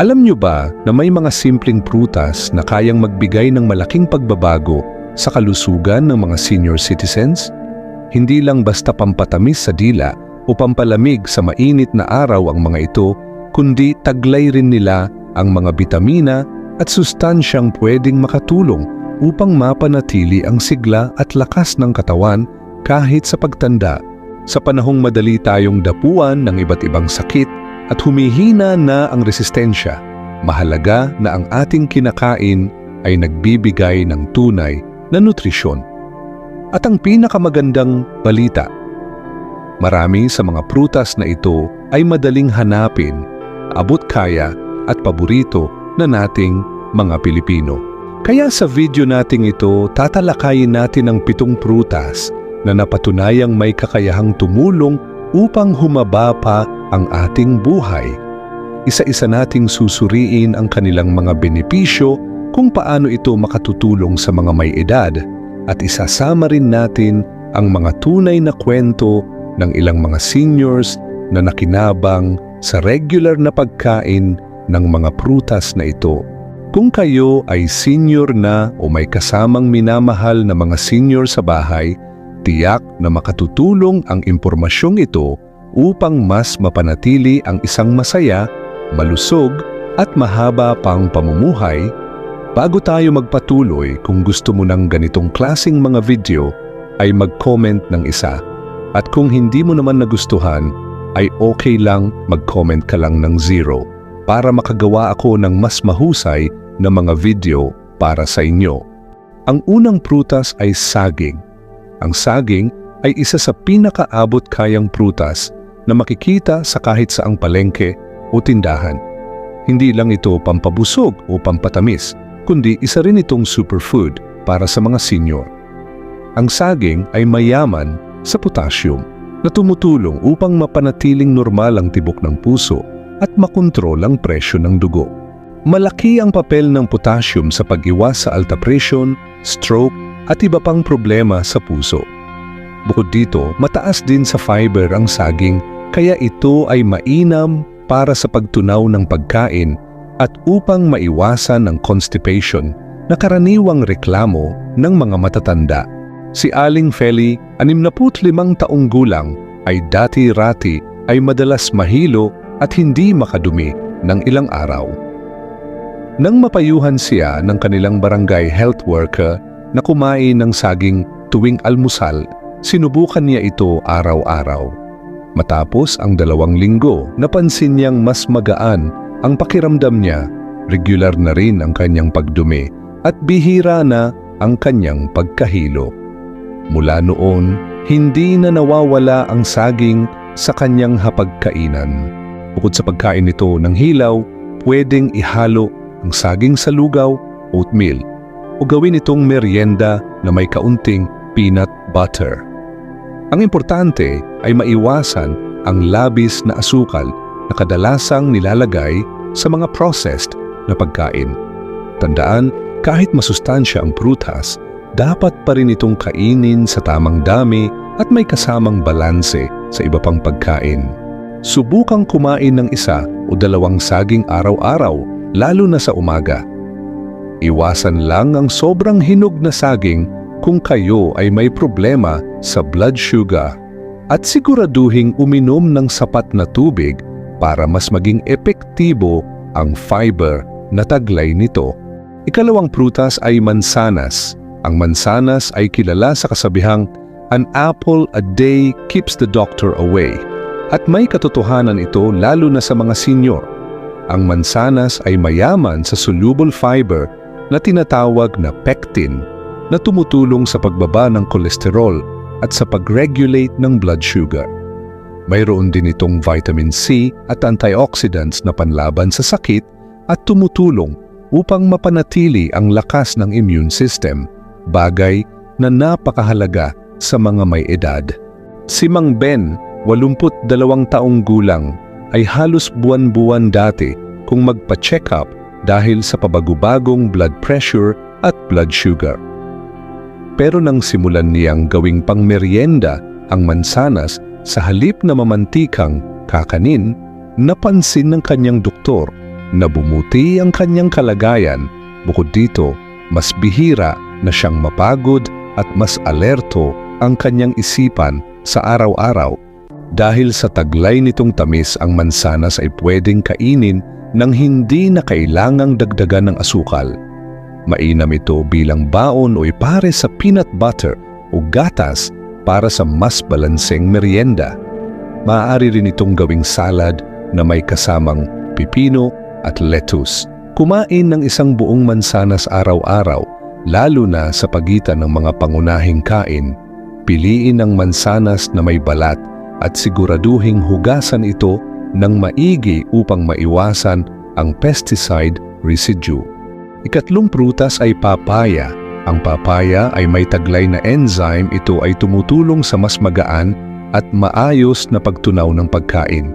Alam nyo ba na may mga simpleng prutas na kayang magbigay ng malaking pagbabago sa kalusugan ng mga senior citizens? Hindi lang basta pampatamis sa dila o pampalamig sa mainit na araw ang mga ito, kundi taglay rin nila ang mga bitamina at sustansyang pwedeng makatulong upang mapanatili ang sigla at lakas ng katawan kahit sa pagtanda. Sa panahong madali tayong dapuan ng iba't ibang sakit at humihina na ang resistensya, mahalaga na ang ating kinakain ay nagbibigay ng tunay na nutrisyon. At ang pinakamagandang balita, marami sa mga prutas na ito ay madaling hanapin, abot kaya at paborito na nating mga Pilipino. Kaya sa video nating ito, tatalakayin natin ang 7 prutas na napatunayang may kakayahang tumulong upang humaba pa ang ating buhay. Isa-isa nating susuriin ang kanilang mga benepisyo kung paano ito makatutulong sa mga may edad at isasama rin natin ang mga tunay na kwento ng ilang mga seniors na nakinabang sa regular na pagkain ng mga prutas na ito. Kung kayo ay senior na o may kasamang minamahal na mga senior sa bahay, tiyak na makatutulong ang impormasyong ito upang mas mapanatili ang isang masaya, malusog at mahaba pang pamumuhay. Bago tayo magpatuloy, kung gusto mo ng ganitong klaseng mga video, ay mag-comment ng isa. At kung hindi mo naman nagustuhan, ay okay lang mag-comment ka lang ng 0 para makagawa ako ng mas mahusay na mga video para sa inyo. Ang unang prutas ay saging. Ang saging ay isa sa pinakaabot kayang prutas na makikita sa kahit saang palengke o tindahan. Hindi lang ito pampabusog o pampatamis, kundi isa rin itong superfood para sa mga senior. Ang saging ay mayaman sa potassium na tumutulong upang mapanatiling normal ang tibok ng puso at makontrol ang presyo ng dugo. Malaki ang papel ng potassium sa pag-iwas sa alta presyon, stroke at iba pang problema sa puso. Bukod dito, mataas din sa fiber ang saging, kaya ito ay mainam para sa pagtunaw ng pagkain at upang maiwasan ang constipation na karaniwang reklamo ng mga matatanda. Si Aling Feli, 65 taong gulang, ay dati-rati ay madalas mahilo at hindi makadumi ng ilang araw. Nang mapayuhan siya ng kanilang barangay health worker na kumain ng saging tuwing almusal, sinubukan niya ito araw-araw. Matapos ang 2 linggo, napansin niyang mas magaan ang pakiramdam niya, regular na rin ang kanyang pagdumi at bihira na ang kanyang pagkahilo. Mula noon, hindi na nawawala ang saging sa kanyang hapagkainan. Bukod sa pagkain nito ng hilaw, pwedeng ihalo ang saging sa lugaw, oatmeal, o gawin itong merienda na may kaunting peanut butter. Ang importante ay maiwasan ang labis na asukal na kadalasang nilalagay sa mga processed na pagkain. Tandaan, kahit masustansya ang prutas, dapat pa rin itong kainin sa tamang dami at may kasamang balanse sa iba pang pagkain. Subukang kumain ng 1 o 2 saging araw-araw, lalo na sa umaga. Iwasan lang ang sobrang hinog na saging kung kayo ay may problema sa blood sugar at siguraduhing uminom ng sapat na tubig para mas maging epektibo ang fiber na taglay nito. Ikalawang prutas ay mansanas. Ang mansanas ay kilala sa kasabihang "An apple a day keeps the doctor away" at may katotohanan ito lalo na sa mga senior. Ang mansanas ay mayaman sa soluble fiber na tinatawag na pectin na tumutulong sa pagbaba ng kolesterol at sa pag-regulate ng blood sugar. Mayroon din itong vitamin C at antioxidants na panlaban sa sakit at tumutulong upang mapanatili ang lakas ng immune system, bagay na napakahalaga sa mga may edad. Si Mang Ben, 82 taong gulang, ay halos buwan-buwan dati kung magpa-check up dahil sa pabagubagong blood pressure at blood sugar. Pero nang simulan niyang gawing pangmeryenda ang mansanas sa halip na mamantikang kakanin, napansin ng kanyang doktor na bumuti ang kanyang kalagayan. Bukod dito, mas bihira na siyang mapagod at mas alerto ang kanyang isipan sa araw-araw. Dahil sa taglay nitong tamis, ang mansanas ay pwedeng kainin nang hindi na kailangang dagdagan ng asukal. Mainam ito bilang baon o ipare sa peanut butter o gatas para sa mas balanseng merienda. Maaari rin itong gawing salad na may kasamang pipino at lettuce. Kumain ng isang buong mansanas araw-araw, lalo na sa pagitan ng mga pangunahing kain. Piliin ang mansanas na may balat at siguraduhing hugasan ito ng maigi upang maiwasan ang pesticide residue. Ikatlong prutas ay papaya. Ang papaya ay may taglay na enzyme. Ito ay tumutulong sa mas magaan at maayos na pagtunaw ng pagkain.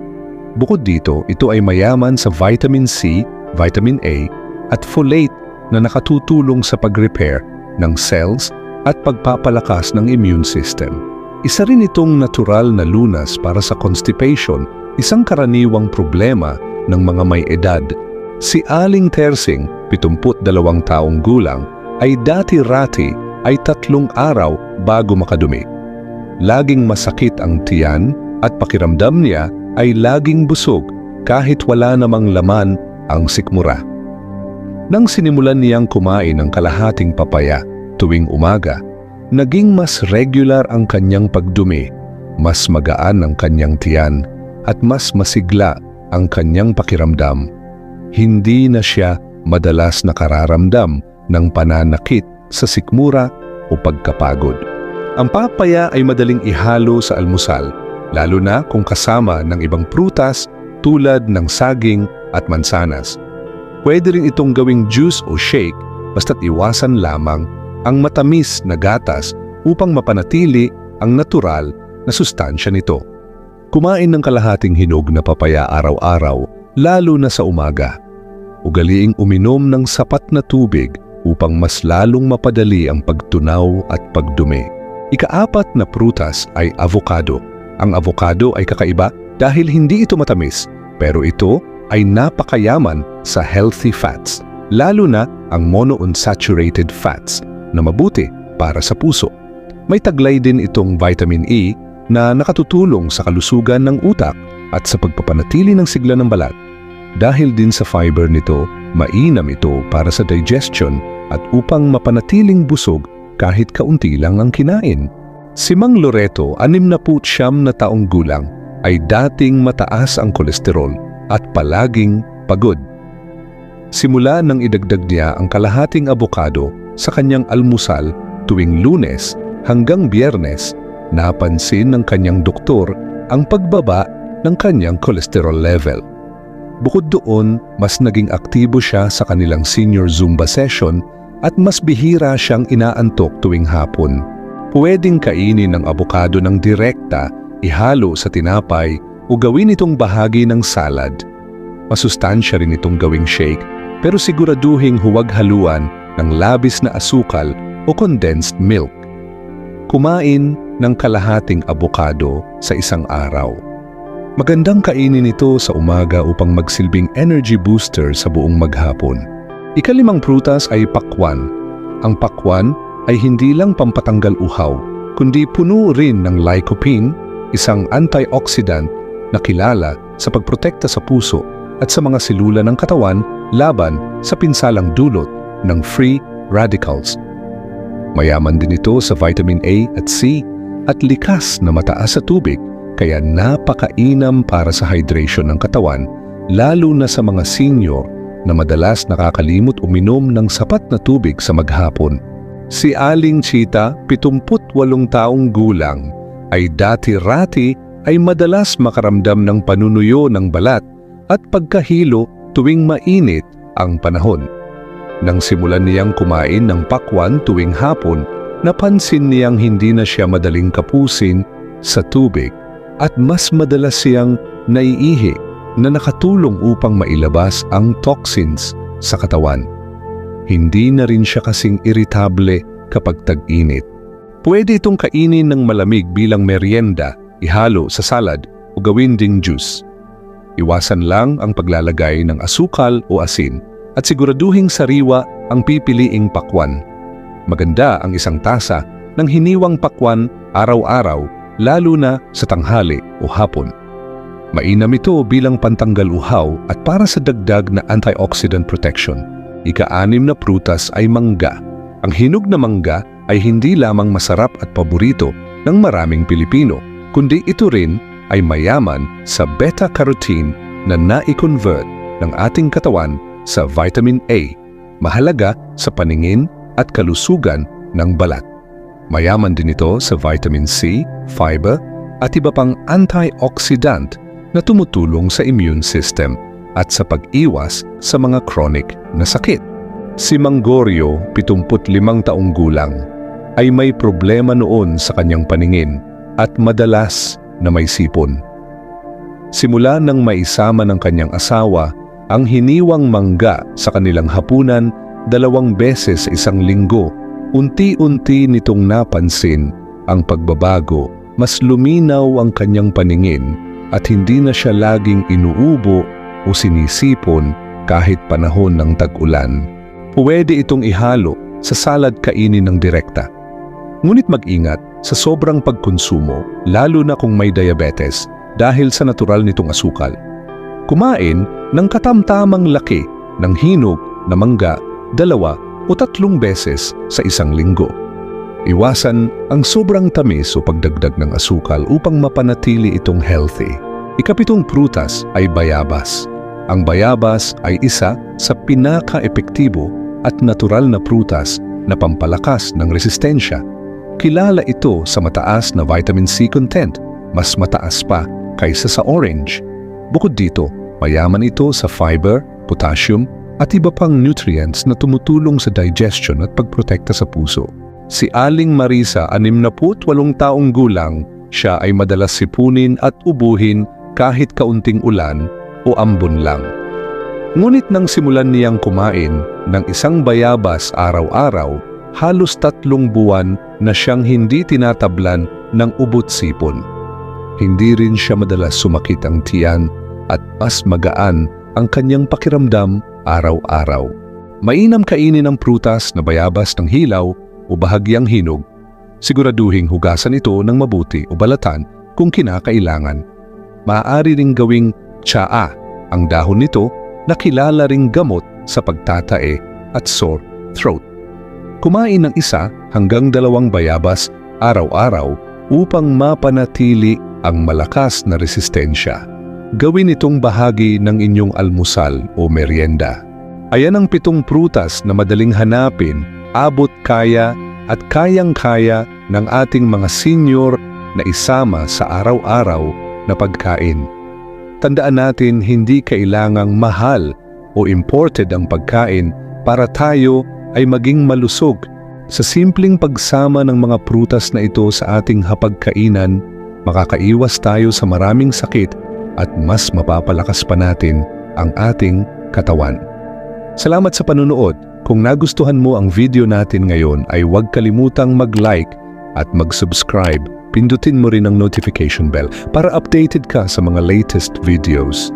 Bukod dito, ito ay mayaman sa vitamin C, vitamin A at folate na nakatutulong sa pag-repair ng cells at pagpapalakas ng immune system. Isa rin itong natural na lunas para sa constipation, isang karaniwang problema ng mga may edad. Si Aling Tersing, 72 taong gulang, ay dati-rati ay 3 araw bago makadumi. Laging masakit ang tiyan at pakiramdam niya ay laging busog kahit wala namang laman ang sikmura. Nang sinimulan niyang kumain ng kalahating papaya tuwing umaga, naging mas regular ang kanyang pagdumi, mas magaan ang kanyang tiyan, at mas masigla ang kanyang pakiramdam. Hindi na siya madalas nakararamdam ng pananakit sa sikmura o pagkapagod. Ang papaya ay madaling ihalo sa almusal, lalo na kung kasama ng ibang prutas tulad ng saging at mansanas. Pwede rin itong gawing juice o shake, basta't iwasan lamang ang matamis na gatas upang mapanatili ang natural na sustansya nito. Kumain ng kalahating hinog na papaya araw-araw, lalo na sa umaga. Ugaliing uminom ng sapat na tubig upang mas lalong mapadali ang pagtunaw at pagdumi. Ika-4 na prutas ay avocado. Ang avocado ay kakaiba dahil hindi ito matamis, pero ito ay napakayaman sa healthy fats, lalo na ang monounsaturated fats na mabuti para sa puso. May taglay din itong vitamin E na nakatutulong sa kalusugan ng utak at sa pagpapanatili ng sigla ng balat. Dahil din sa fiber nito, mainam ito para sa digestion at upang mapanatiling busog kahit kaunti lang ang kinain. Si Mang Loreto, 69 na taong gulang, ay dating mataas ang kolesterol at palaging pagod. Simula nang idagdag niya ang kalahating abokado sa kanyang almusal tuwing Lunes hanggang Biyernes, napansin ng kanyang doktor ang pagbaba ng kanyang cholesterol level. Bukod doon, mas naging aktibo siya sa kanilang senior Zumba session at mas bihira siyang inaantok tuwing hapon. Pwedeng kainin ng abokado ng direkta, ihalo sa tinapay o gawin itong bahagi ng salad. Masustansya rin itong gawing shake, pero siguraduhing huwag haluan ng labis na asukal o condensed milk. Kumain ng kalahating abokado sa isang araw. Magandang kainin ito sa umaga upang magsilbing energy booster sa buong maghapon. Ika-5 prutas ay pakwan. Ang pakwan ay hindi lang pampatanggal uhaw, kundi puno rin ng lycopene, isang antioxidant na kilala sa pagprotekta sa puso at sa mga selula ng katawan laban sa pinsalang dulot ng free radicals. Mayaman din ito sa vitamin A at C at likas na mataas sa tubig, kaya napakainam para sa hydration ng katawan, lalo na sa mga senior na madalas nakakalimot uminom ng sapat na tubig sa maghapon. Si Aling Chita, 78 taong gulang, ay dati-rati ay madalas makaramdam ng panunuyo ng balat at pagkahilo tuwing mainit ang panahon. Nang simulan niyang kumain ng pakwan tuwing hapon, napansin niyang hindi na siya madaling kapusin sa tubig at mas madalas siyang naiihi na nakatulong upang mailabas ang toxins sa katawan. Hindi na rin siya kasing iritable kapag tag-init. Pwede itong kainin ng malamig bilang merienda, ihalo sa salad o gawin ding juice. Iwasan lang ang paglalagay ng asukal o asin at siguraduhing sariwa ang pipiliing pakwan. Maganda ang isang tasa ng hiniwang pakwan araw-araw, lalo na sa tanghali o hapon. Mainam ito bilang pantanggal uhaw at para sa dagdag na antioxidant protection. Ika-6 na prutas ay mangga. Ang hinog na mangga ay hindi lamang masarap at paborito ng maraming Pilipino, kundi ito rin ay mayaman sa beta-carotene na nai-convert ng ating katawan sa vitamin A, mahalaga sa paningin at kalusugan ng balat. Mayaman din ito sa vitamin C, fiber, at iba pang antioxidant na tumutulong sa immune system at sa pag-iwas sa mga chronic na sakit. Si Mang Goryo, 75 taong gulang, ay may problema noon sa kanyang paningin at madalas na may sipon. Simula nang maisama ng kanyang asawa ang hiniwang mangga sa kanilang hapunan 2 beses sa isang linggo, unti-unti nitong napansin ang pagbabago. Mas luminaw ang kanyang paningin at hindi na siya laging inuubo o sinisipon kahit panahon ng tag-ulan. Pwede itong ihalo sa salad kainin ng direkta. Ngunit mag-ingat sa sobrang pagkonsumo, lalo na kung may diabetes dahil sa natural nitong asukal. Kumain ng katamtamang laki ng hinog na mangga 2 o 3 beses sa isang linggo. Iwasan ang sobrang tamis o pagdagdag ng asukal upang mapanatili itong healthy. Ika-7 prutas ay bayabas. Ang bayabas ay isa sa pinaka-epektibo at natural na prutas na pampalakas ng resistensya. Kilala ito sa mataas na vitamin C content, mas mataas pa kaysa sa orange. Bukod dito, mayaman ito sa fiber, potassium, at iba pang nutrients na tumutulong sa digestion at pagprotekta sa puso. Si Aling Marisa, 68 taong gulang, siya ay madalas sipunin at ubuhin kahit kaunting ulan o ambon lang. Ngunit nang simulan niyang kumain ng isang bayabas araw-araw, halos 3 buwan na siyang hindi tinatablan ng ubot sipon. Hindi rin siya madalas sumakit ang tiyan at mas magaan ang kanyang pakiramdam araw-araw. Mainam kainin ang prutas na bayabas ng hilaw o bahagyang hinog. Siguraduhing hugasan ito ng mabuti o balatan kung kinakailangan. Maaari ring gawing tsaa ang dahon nito na kilala ring gamot sa pagtatae at sore throat. Kumain ng 1 hanggang 2 bayabas araw-araw upang mapanatili ang malakas na resistensya. Gawin itong bahagi ng inyong almusal o merienda. Ayan ang 7 prutas na madaling hanapin, abot kaya at kayang-kaya ng ating mga senior na isama sa araw-araw na pagkain. Tandaan natin, hindi kailangang mahal o imported ang pagkain para tayo ay maging malusog. Sa simpleng pagsama ng mga prutas na ito sa ating hapagkainan, makakaiwas tayo sa maraming sakit at mas mapapalakas pa natin ang ating katawan. Salamat sa panunood. Kung nagustuhan mo ang video natin ngayon ay huwag kalimutang mag-like at mag-subscribe. Pindutin mo rin ang notification bell para updated ka sa mga latest videos.